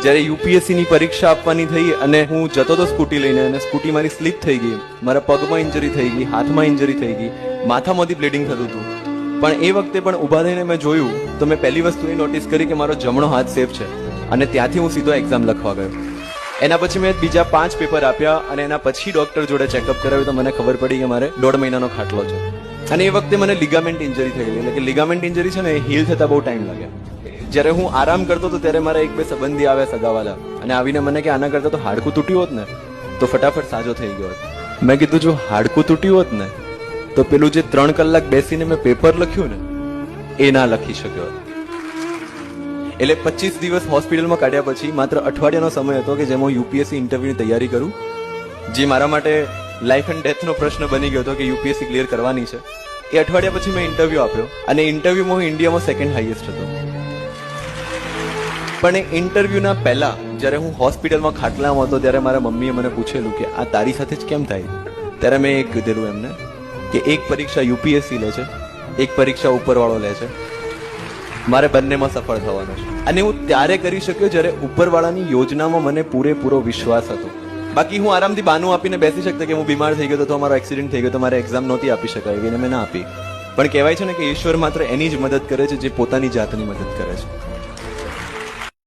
જ્યારે યુપીએસસી ની પરીક્ષા આપવાની થઈ અને હું જતો તો સ્કૂટી લઈને અને સ્કૂટી મારી સ્લીપ થઈ ગઈ, મારા પગમાં ઇન્જરી થઈ ગઈ, હાથમાં ઇન્જરી થઈ ગઈ, માથામાંથી બ્લીડિંગ થતું હતું. પણ એ વખતે પણ ઊભા થઈને મેં જોયું તો મેં પહેલી વસ્તુ એ નોટિસ કરી કે મારો જમણો હાથ સેફ છે અને ત્યાંથી હું સીધો એક્ઝામ લખવા ગયો. એના પછી મેં બીજા 5 પેપર આપ્યા અને એના પછી ડોક્ટર જોડે ચેકઅપ કરાવ્યું તો મને ખબર પડી કે મારે 1.5 મહિનાનો ખાટલો છે. અને એ વખતે મને લિગામેન્ટ ઇન્જરી થઈ ગઈ. એટલે કે લિગામેન્ટ ઇન્જરી છે ને એ હીલ થતા બહુ ટાઈમ લાગે. જ્યારે હું આરામ કરતો હતો ત્યારે મારા 1-2 સંબંધી આવ્યા સગાવાલા અને આવીને મને કે આના કરતા તો હાડકું તૂટ્યું હોત ને તો ફટાફટ સાજો થઈ ગયો હોત. મેં કીધું જો હાડકું તૂટ્યું હોત ને તો પેલું જે 3 કલાક બેસીને મેં પેપર લખ્યું ને એ ના લખી શક્યો. એટલે 25 દિવસ હોસ્પિટલમાં કાઢ્યા પછી માત્ર અઠવાડિયાનો સમય હતો કે જેમાં હું યુપીએસસી ઇન્ટરવ્યુની તૈયારી કરું, જે મારા માટે લાઈફ એન્ડ ડેથનો પ્રશ્ન બની ગયો હતો કે યુપીએસસી ક્લિયર કરવાની છે. એ અઠવાડિયા પછી મેં ઇન્ટરવ્યુ આપ્યો અને ઇન્ટરવ્યુમાં હું ઇન્ડિયામાં 2nd હાઈએસ્ટ હતો. પણ એ ઇન્ટરવ્યુના પહેલા જ્યારે હું હોસ્પિટલમાં ખાટલામાં હતો ત્યારે મારા મમ્મીએ મને પૂછેલું કે આ તારી સાથે જ કેમ થાય. ત્યારે મેં એક કીધેલું એમને કે એક પરીક્ષા યુપીએસસી લે છે, એક પરીક્ષા ઉપરવાળો લે છે, મારે બંનેમાં સફળ થવાનો છે. અને હું ત્યારે કરી શક્યો જ્યારે ઉપરવાળાની યોજનામાં મને પૂરેપૂરો વિશ્વાસ હતો. બાકી હું આરામથી બાનું આપીને બેસી શકતો કે હું બીમાર થઈ ગયો તો મારો એક્સિડન્ટ થઈ ગયો તો મારે એક્ઝામ નહોતી આપી શકાય એને મેં ના આપી. પણ કહેવાય છે ને કે ઈશ્વર માત્ર એની જ મદદ કરે છે જે પોતાની જાતની મદદ કરે છે.